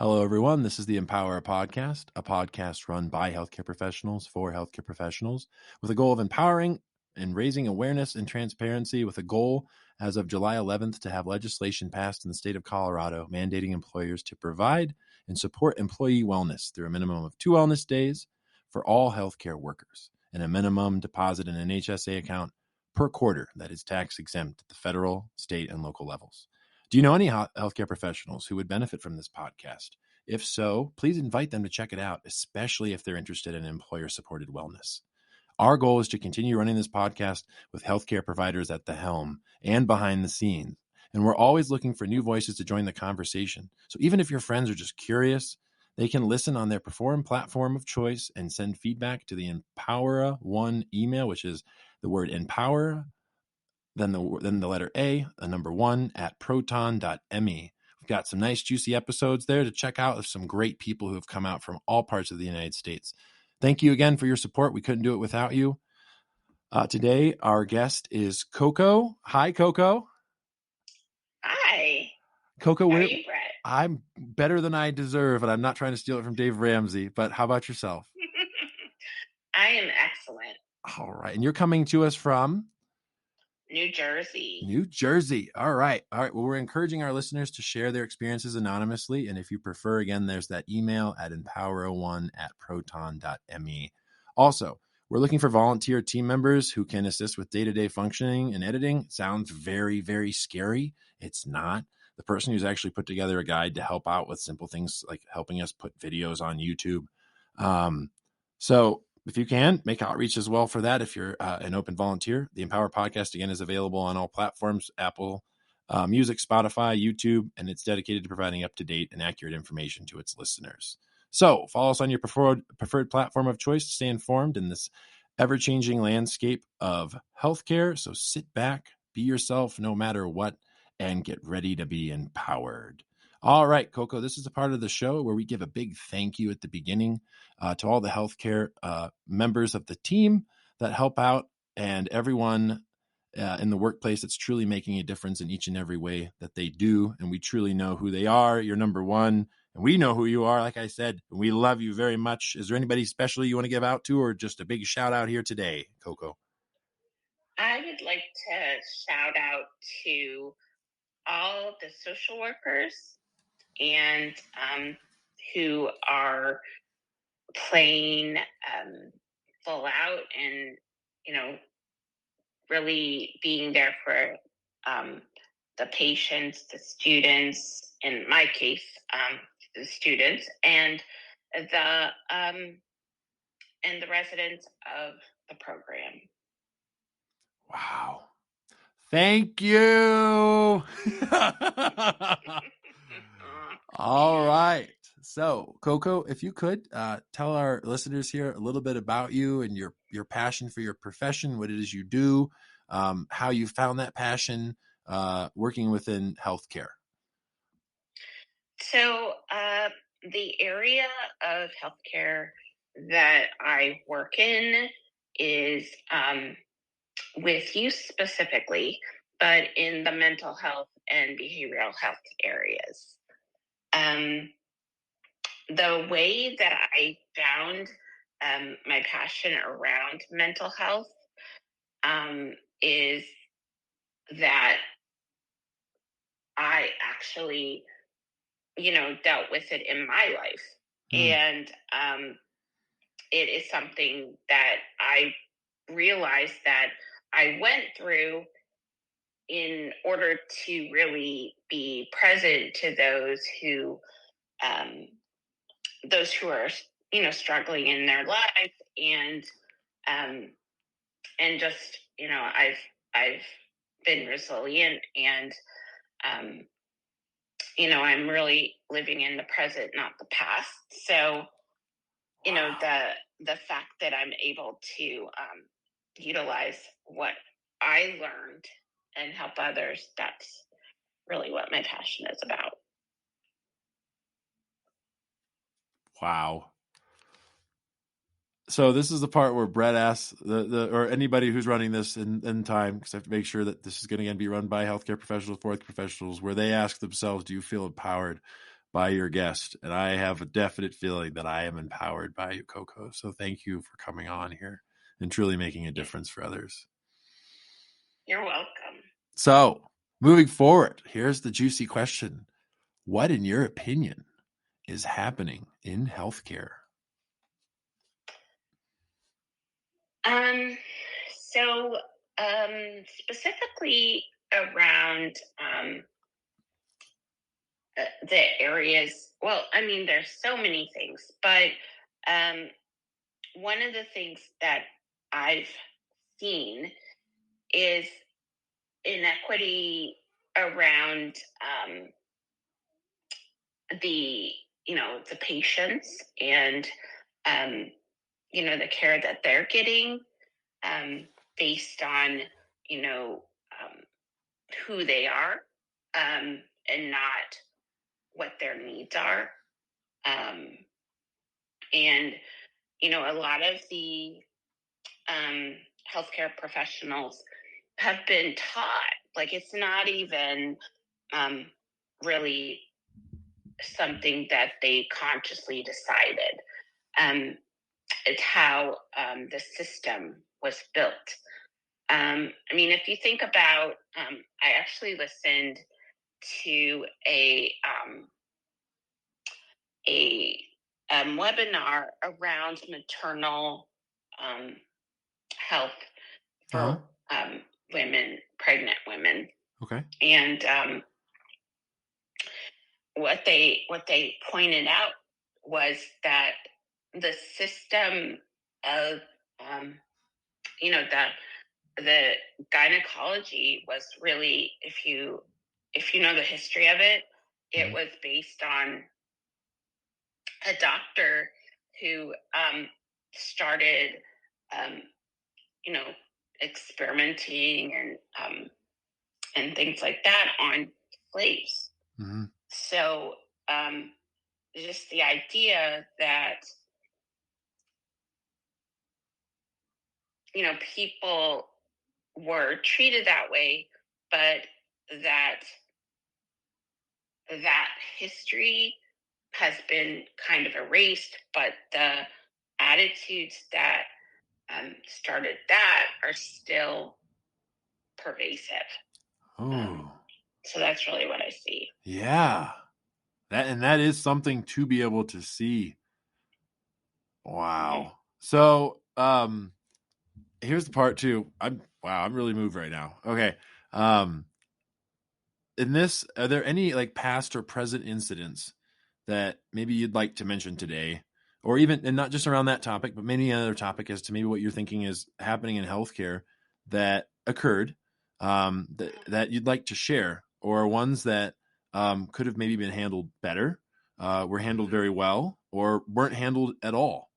Hello, everyone. This is the Empower Podcast, a podcast run by healthcare professionals for healthcare professionals with a goal of empowering and raising awareness and transparency with a goal as of July 11th to have legislation passed in the state of Colorado mandating employers to provide and support employee wellness through a minimum of 2 wellness days for all healthcare workers and a minimum deposit in an HSA account per quarter that is tax exempt at the federal, state, and local levels. Do you know any healthcare professionals who would benefit from this podcast? If so, please invite them to check it out, especially if they're interested in employer-supported wellness. Our goal is to continue running this podcast with healthcare providers at the helm and behind the scenes. And we're always looking for new voices to join the conversation. So even if your friends are just curious, they can listen on their preferred platform of choice and send feedback to the Empower One email, which is the word empower, then the letter A, the number 1 at proton.me. We've got some nice juicy episodes there to check out of some great people who have come out from all parts of the United States. Thank you again for your support. We couldn't do it without you. Today, our guest is Coco. Hi, Coco. Hi. Coco, how are you, Brett? I'm better than I deserve, and I'm not trying to steal it from Dave Ramsey, but how about yourself? I am excellent. All right. And you're coming to us from? New Jersey. New Jersey. All right. Well, we're encouraging our listeners to share their experiences anonymously. And if you prefer, again, there's that email at empower01@proton.me. Also, we're looking for volunteer team members who can assist with day-to-day functioning and editing. It sounds very, very scary. It's not. The person who's actually put together a guide to help out with simple things like helping us put videos on YouTube. So if you can, make outreach as well for that if you're an open volunteer. The Empower Podcast, again, is available on all platforms, Apple Music, Spotify, YouTube, and it's dedicated to providing up-to-date and accurate information to its listeners. So follow us on your preferred platform of choice to stay informed in this ever-changing landscape of healthcare. So sit back, be yourself no matter what, and get ready to be empowered. All right, Coco, this is a part of the show where we give a big thank you at the beginning to all the healthcare members of the team that help out and everyone in the workplace that's truly making a difference in each and every way that they do. And we truly know who they are. You're number one, and we know who you are. Like I said, we love you very much. Is there anybody special you want to give out to, or just a big shout out here today, Coco? I would like to shout out to all the social workers and who are playing full out and, really being there for the patients, the students, in my case, the students, and the residents of the program. Wow. Thank you. All right. So, Coco, if you could tell our listeners here a little bit about you and your passion for your profession, what it is you do, how you found that passion working within healthcare. So, the area of healthcare that I work in is with youth specifically, but in the mental health and behavioral health areas. The way that I found my passion around mental health is that I actually, dealt with it in my life. And it is something that I realized that I went through in order to really be present to those who are, struggling in their life, and just, I've been resilient, and I'm really living in the present, not the past. So, the fact that I'm able to utilize what I learned and help others, that's really what my passion is about. Wow. So this is the part where Brett asks or anybody who's running this in time, because I have to make sure that this is going to be run by healthcare professionals, fourth professionals, where they ask themselves, do you feel empowered? by your guest. And I have a definite feeling that I am empowered by you, Coco. So thank you for coming on here and truly making a difference for others. You're welcome. So moving forward, here's the juicy question. What, in your opinion, is happening in healthcare? So specifically around the areas, well, I mean, there's so many things, but um, one of the things that I've seen is inequity around the the patients and um, the care that they're getting based on you know um, who they are and not what their needs are. Um, and a lot of the healthcare professionals have been taught, like, it's not even um, really something that they consciously decided. It's how the system was built. I mean, if you think about, I actually listened to a webinar around maternal um, health for women, pregnant women. Okay. And what they pointed out was that the system of the gynecology was really, if you know the history of it, it was based on a doctor who started um, you know experimenting and things like that on slaves. Mm-hmm. So just the idea that people were treated that way, but that history has been kind of erased, but the attitudes that started that are still pervasive. Oh, So that's really what I see. yeah. That is something to be able to see. Wow. So, here's the part too. I'm really moved right now. Okay. Um, in this, are there any like past or present incidents that maybe you'd like to mention today, or even, and not just around that topic, but many other topic as to maybe what you're thinking is happening in healthcare that occurred, that you'd like to share, or ones that could have maybe been handled better, were handled very well, or weren't handled at all?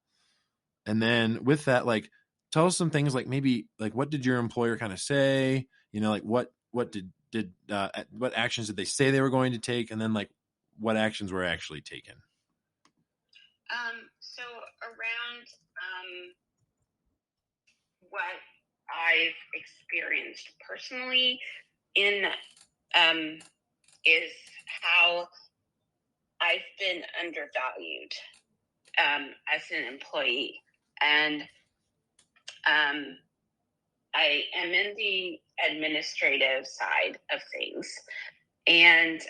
And then with that, like, tell us some things like maybe like what did your employer kind of say? Like what did what actions did they say they were going to take, and then like what actions were actually taken? So around what I've experienced personally in is how I've been undervalued as an employee, and I am in the administrative side of things, and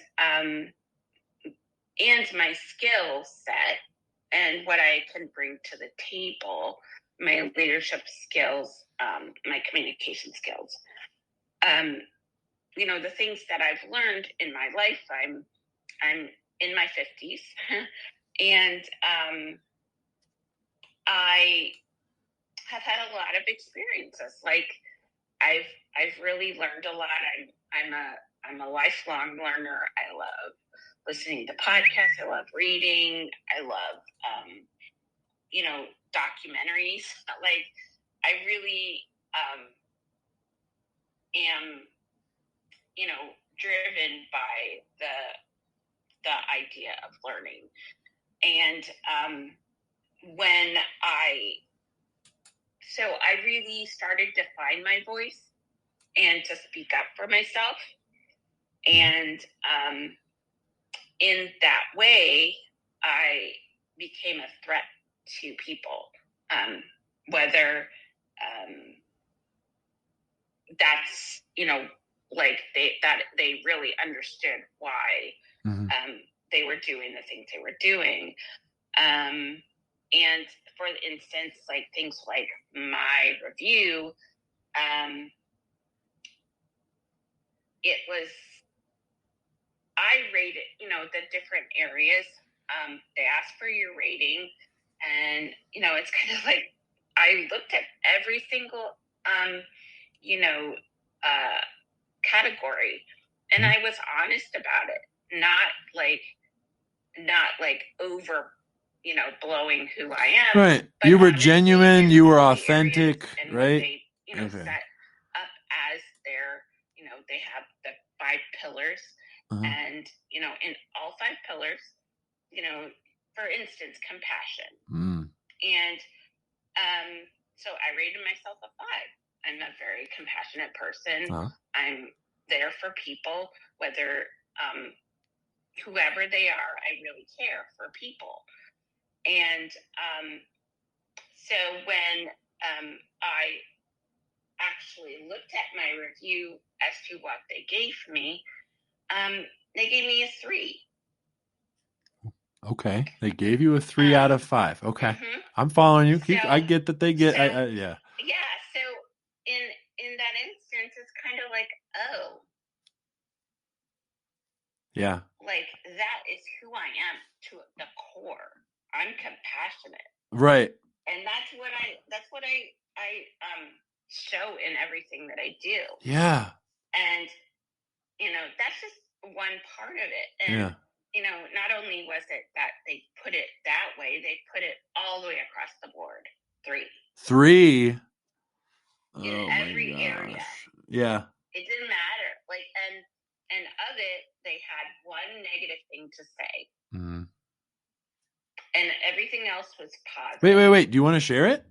my skill set and what I can bring to the table, my leadership skills, my communication skills. The things that I've learned in my life. I'm in my 50s, and I have had a lot of experiences. Like I've really learned a lot. I'm a lifelong learner. I love listening to podcasts. I love reading. I love documentaries. Like I really am driven by the idea of learning. And when I really started to find my voice and to speak up for myself. And in that way, I became a threat to people, whether that's, like they really understood why they were doing the things they were doing. And for instance, like things like my review, it was, I rated, the different areas. They asked for your rating, and, it's kind of like, I looked at every single, category, and I was honest about it, not like over, blowing who I am. Right. You were genuine. You were authentic, and right? They, set up as their, they have the 5 pillars, and, in all 5 pillars, for instance, compassion. And so I rated myself a 5. I'm a very compassionate person. I'm there for people, whether whoever they are. I really care for people. And so when I actually looked at my review as to what they gave me a 3. Okay. They gave you a 3 out of 5. Okay. I'm following you. I get that they get, yeah. Yeah. So in that instance, it's kind of like, oh, yeah, like that is who I am to the core. I'm compassionate. Right. And that's what I show in everything that I do. Yeah. And, that's just one part of it. And, not only was it that they put it that way, they put it all the way across the board. 3. 3? In every area. Yeah. It didn't matter. Like, and of it, they had one negative thing to say. And everything else was positive. Wait. Do you want to share it?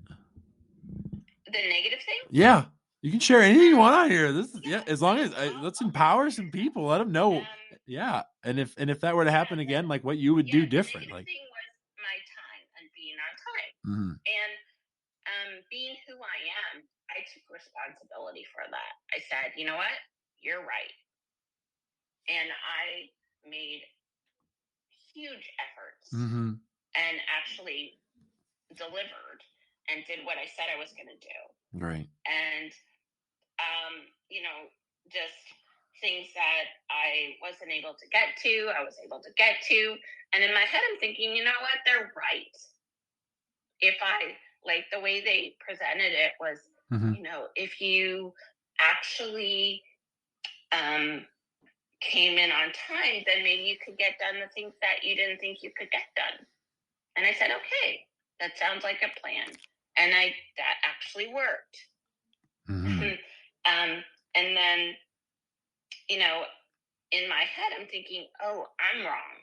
The negative thing? Yeah. You can share anything you want on here. This is, as long as let's empower some people. Let them know. Yeah. And if that were to happen again, like what you would do different. The negative thing was my time and being on time. And being who I am, I took responsibility for that. I said, you know what? You're right. And I made huge efforts and actually delivered and did what I said I was going to do. Right. And, just things that I wasn't able to get to, I was able to get to. And in my head, I'm thinking, you know what? They're right. If I, like the way they presented it was, if you actually came in on time, then maybe you could get done the things that you didn't think you could get done. And I said, okay, that sounds like a plan. And that actually worked. And then, in my head, I'm thinking, oh, I'm wrong.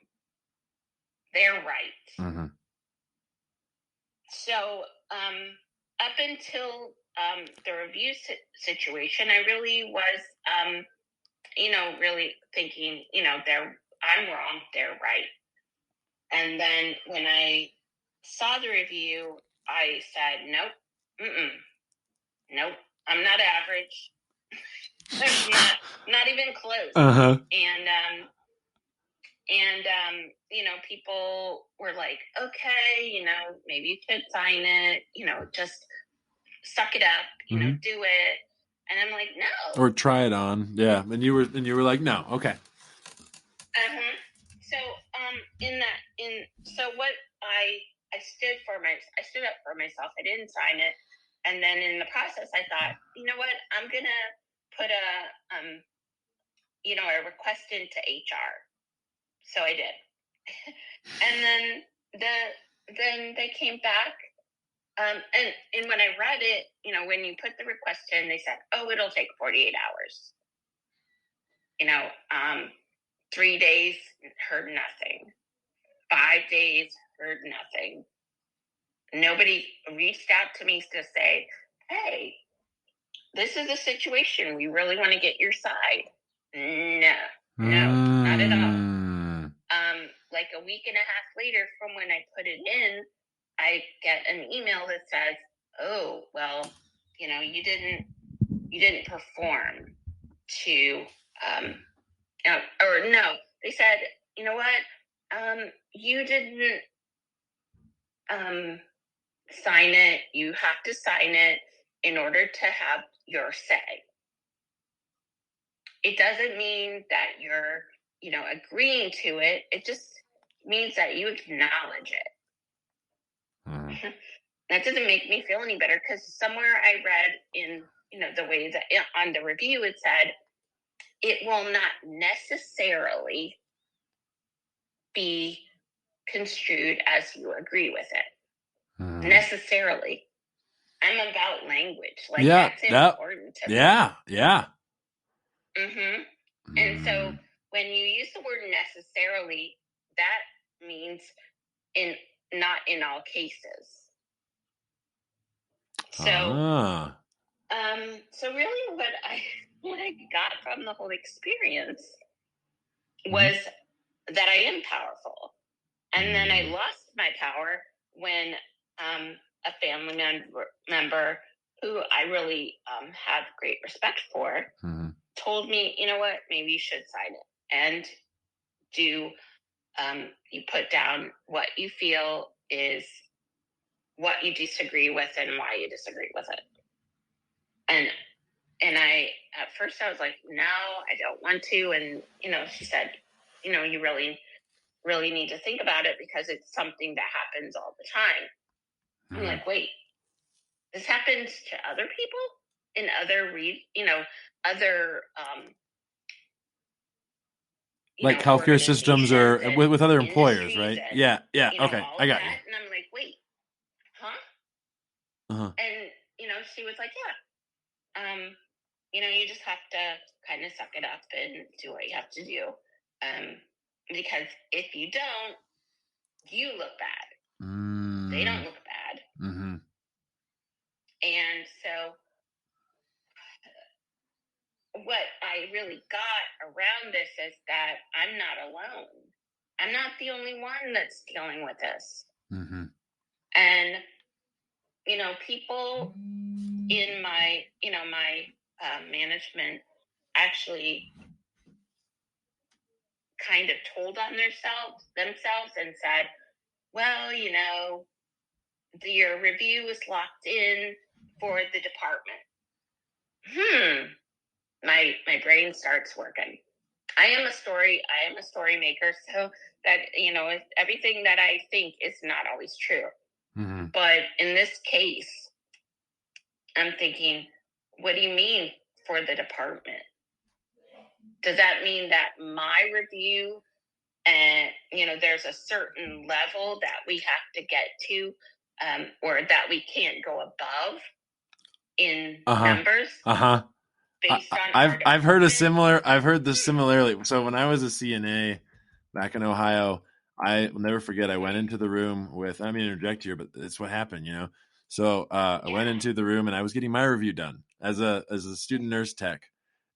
They're right. So up until the review situation, I really was, really thinking, I'm wrong, they're right. And then when I saw the review, I said, nope, nope, I'm not average. not even close. And people were like, okay, maybe you should sign it, just suck it up, do it. And I'm like, no. Or try it on. Yeah. And you were like, no, okay. So so what I stood up for myself. I didn't sign it. And then in the process I thought, you know what, I'm gonna put a request into HR. So I did. And then they came back. And when I read it, when you put the request in, they said, oh, it'll take 48 hours. 3 days, heard nothing. 5 days, heard nothing. Nobody reached out to me to say, hey, this is a situation. We really want to get your side. No, not at all. like a week and a half later from when I put it in, I get an email that says, oh, well, you didn't perform to, or no, they said, you know what, you didn't sign it. You have to sign it in order to have your say. It doesn't mean that you're, agreeing to it. It just means that you acknowledge it. Mm. That doesn't make me feel any better, because somewhere I read in, the way that on the review, it said it will not necessarily be construed as you agree with it. Necessarily. I'm about language. Like, that's important to me. Yeah. Mm-hmm. And so when you use the word necessarily, that means not in all cases. So, so really what I got from the whole experience was that I am powerful. And then I lost my power when a family member who I really have great respect for told me, you know what, maybe you should sign it and do, you put down what you feel is what you disagree with and why you disagree with it. And I, at first I was like, no, I don't want to. And, she said, you really, really need to think about it, because it's something that happens all the time. I'm like, wait, this happens to other people in other, other, like healthcare systems or with other employers, right? And, yeah. Okay, I got you. And I'm like, wait, huh? And she was like, yeah, you just have to kind of suck it up and do what you have to do, because if you don't, you look bad. They don't look bad. And so what I really got around this is that I'm not alone. I'm not the only one that's dealing with this. And, people in my, my management actually kind of told on themselves and said, well, your review is locked in for the department. My brain starts working. I am a story maker, so that, everything that I think is not always true. But in this case, I'm thinking, what do you mean for the department? Does that mean that my review, and, there's a certain level that we have to get to, or that we can't go above in numbers? I've heard this similarly. So when I was a CNA back in Ohio, I will never forget, I went into the room with, I mean, interject here, but it's what happened, So I went into the room and I was getting my review done as a student nurse tech.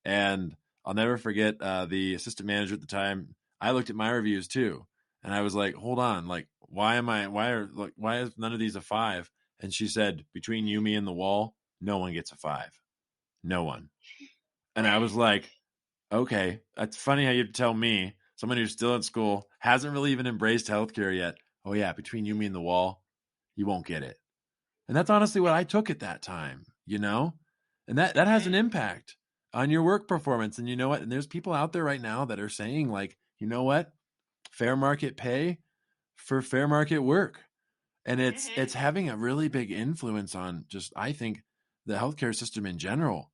And I'll never forget, the assistant manager at the time, I looked at my reviews too. And I was like, hold on, like, why is none of these a 5? And she said, between you, me, and the wall, no one gets a 5. No one. And I was like, okay, that's funny how you tell me, someone who's still in school, hasn't really even embraced healthcare yet. Oh yeah, between you, me, and the wall, you won't get it. And that's honestly what I took at that time, and that has an impact on your work performance. And you know what? And there's people out there right now that are saying, like, you know what? Fair market pay for fair market work. And it's having a really big influence on just, I think, the healthcare system in general.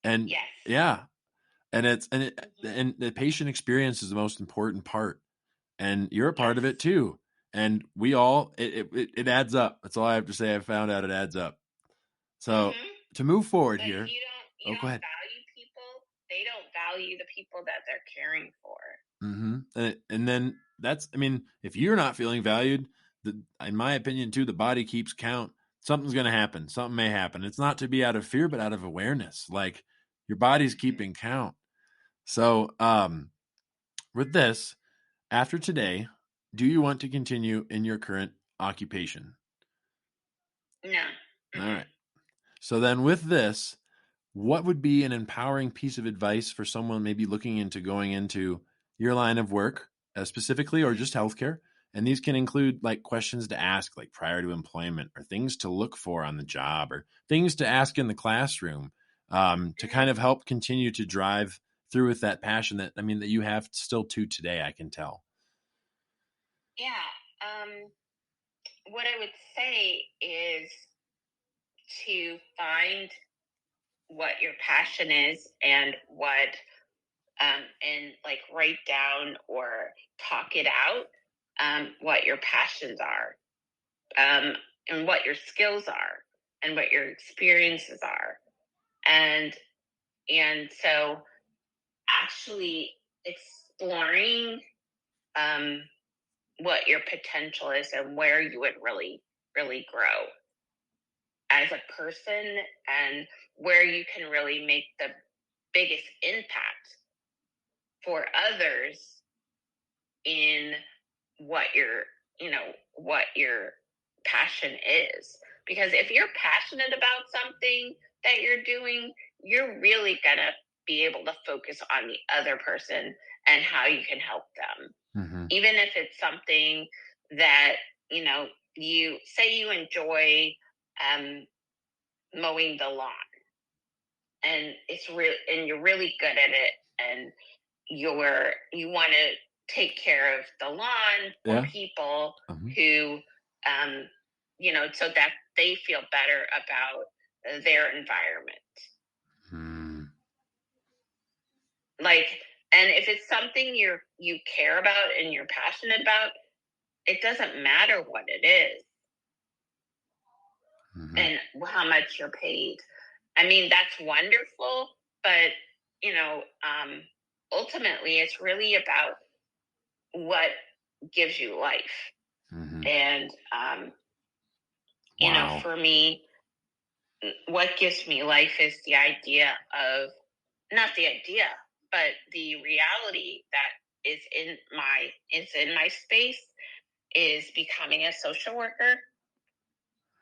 And yeah. And and the patient experience is the most important part. And you're a part of it too. And we all, it adds up. That's all I have to say. I found out it adds up. So to move forward here. If you don't value people, they don't value the people that they're caring for. And then that's, I mean, if you're not feeling valued, in my opinion too, the body keeps count. Something's going to happen. Something may happen. It's not to be out of fear, but out of awareness. Like, your body's keeping count. So with this, after today, do you want to continue in your current occupation? No. All Mm-mm. right. So then with this, what would be an empowering piece of advice for someone maybe looking into going into your line of work specifically, or just healthcare? And these can include like questions to ask like prior to employment, or things to look for on the job, or things to ask in the classroom, to kind Mhm. of help continue to drive through with that passion that, I mean, that you have still to today, I can tell. Yeah. What I would say is to find what your passion is and and like write down or talk it out, what your passions are, um, and what your skills are, and what your experiences are, and so actually exploring, um, what your potential is and where you would really grow as a person, and where you can really make the biggest impact for others in what your what your passion is. Because if you're passionate about something that you're doing, you're really gonna be able to focus on the other person and how you can help them, Mm-hmm. even if it's something that, you say you enjoy, um, mowing the lawn, and it's real and you're really good at it, and you want to take care of the lawn for Yeah. people Mm-hmm. who, um so that they feel better about their environment. Mm-hmm. Like, and if it's something you care about and you're passionate about, it doesn't matter what it is Mm-hmm. and how much you're paid. I mean, that's wonderful, but ultimately, it's really about what gives you life. Mm-hmm. And Wow. for me, what gives me life is the idea of not the idea, but the reality that is in my space, is becoming a social worker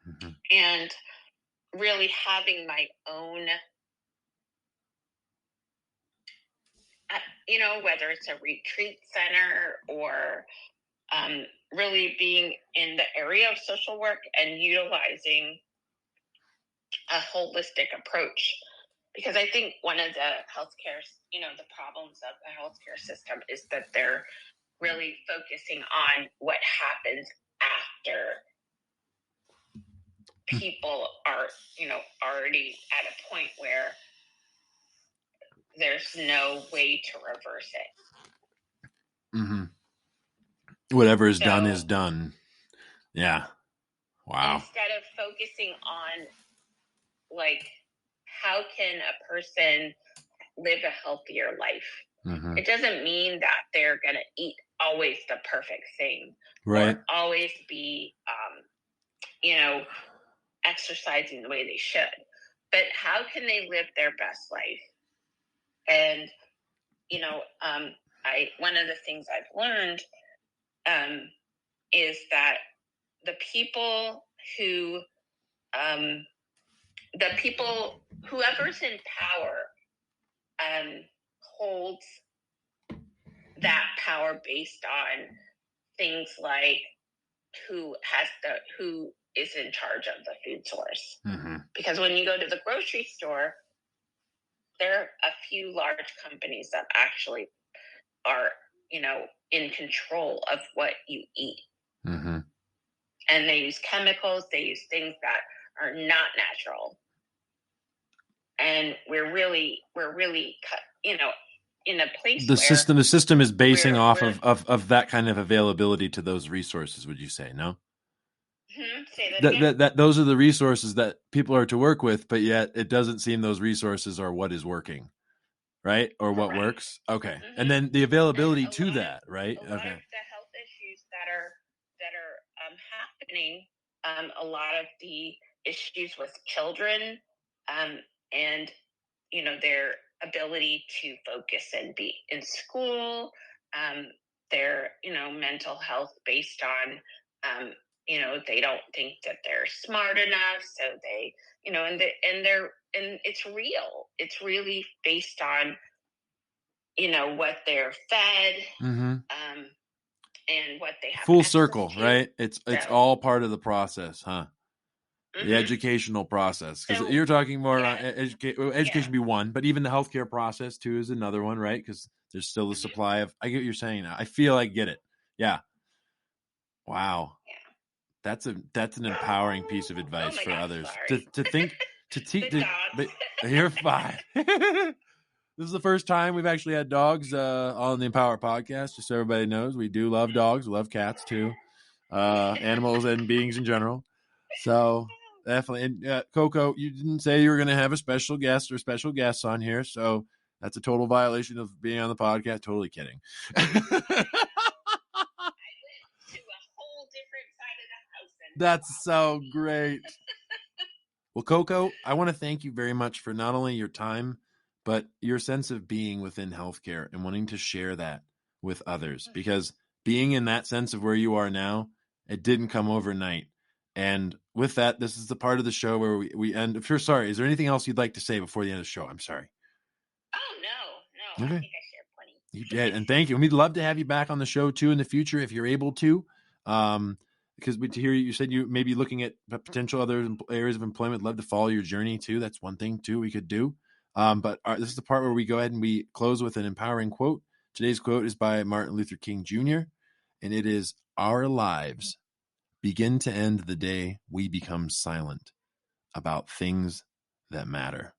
Mm-hmm. and really having my own, whether it's a retreat center or, um, really being in the area of social work and utilizing a holistic approach. Because I think one of the the problems of the healthcare system is that they're really focusing on what happens after people are, already at a point where there's no way to reverse it. Mm-hmm. Whatever is done So is done. Yeah. Wow. instead of focusing on, like, how can a person live a healthier life, Mm-hmm. it doesn't mean that they're going to eat always the perfect thing or Right. always be, you know, exercising the way they should. But how can they live their best life? And, I one of the things I've learned, um, is that the people who, um, whoever's in power, um, holds that power based on things like who is in charge of the food source. Mm-hmm. Because when you go to the grocery store, there are a few large companies that actually are, in control of what you eat. Mm-hmm. And they use chemicals, they use things that are not natural. And we're really in a place where The system is basing off we're of that kind of availability to those resources, would you say? No? say that That, again. that those are the resources that people are to work with, but yet it doesn't seem those resources are what is working, right? Or what Correct. works. Okay. And Hmm. then the And availability to that, right? a lot Okay. of the health issues that are happening, a lot of the issues with children, um, and their ability to focus and be in school, um, their, mental health based on, they don't think that they're smart enough. So they, and it's real. It's really based on, what they're fed, Mm-hmm. and what they have Full access circle, to. right? It's So, all part of the process, huh? The hmm educational process, because so you're talking more around yeah, education yeah, be one, but even the healthcare process too is another one, right? Because there's still the hmm supply of. I get what you're saying now. I feel I get it. Yeah. Wow. yeah. That's an empowering piece of Oh advice my for gosh, others to sorry. think to teach. The dogs. But you're fine. This is the first time we've actually had dogs on the Empower podcast. Just so everybody knows, we do love dogs. We love cats too, animals and beings in general. So definitely. And Coco, you didn't say you were going to have a special guest or special guests on here, so that's a total violation of being on the podcast. Totally kidding. To a whole different side of the house and That's so great. Well, Coco, I want to thank you very much for not only your time, but your sense of being within healthcare and wanting to share that with others. Because being in that sense of where you are now, it didn't come overnight. And with that, this is the part of the show where we end. If you're sorry, is there anything else you'd like to say before the end of the show? I'm sorry. Oh no, I Okay. think I shared plenty. You did, and thank you. And we'd love to have you back on the show too in the future if you're able to. Because to hear you said you may be looking at potential other areas of employment. Love to follow your journey too. That's one thing too we could do. But this is the part where we go ahead and we close with an empowering quote. Today's quote is by Martin Luther King Jr., and it is, "Our lives begin to end the day we become silent about things that matter."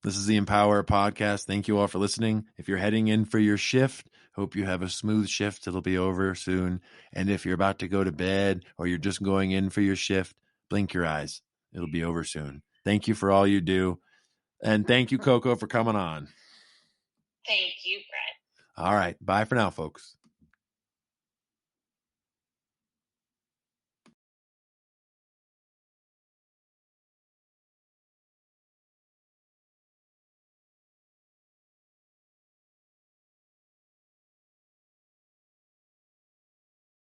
This is the Empower podcast. Thank you all for listening. If you're heading in for your shift, hope you have a smooth shift. It'll be over soon. And if you're about to go to bed or you're just going in for your shift, blink your eyes. It'll be over soon. Thank you for all you do. And thank you, Coco, for coming on. Thank you, Brett. All right. Bye for now, folks.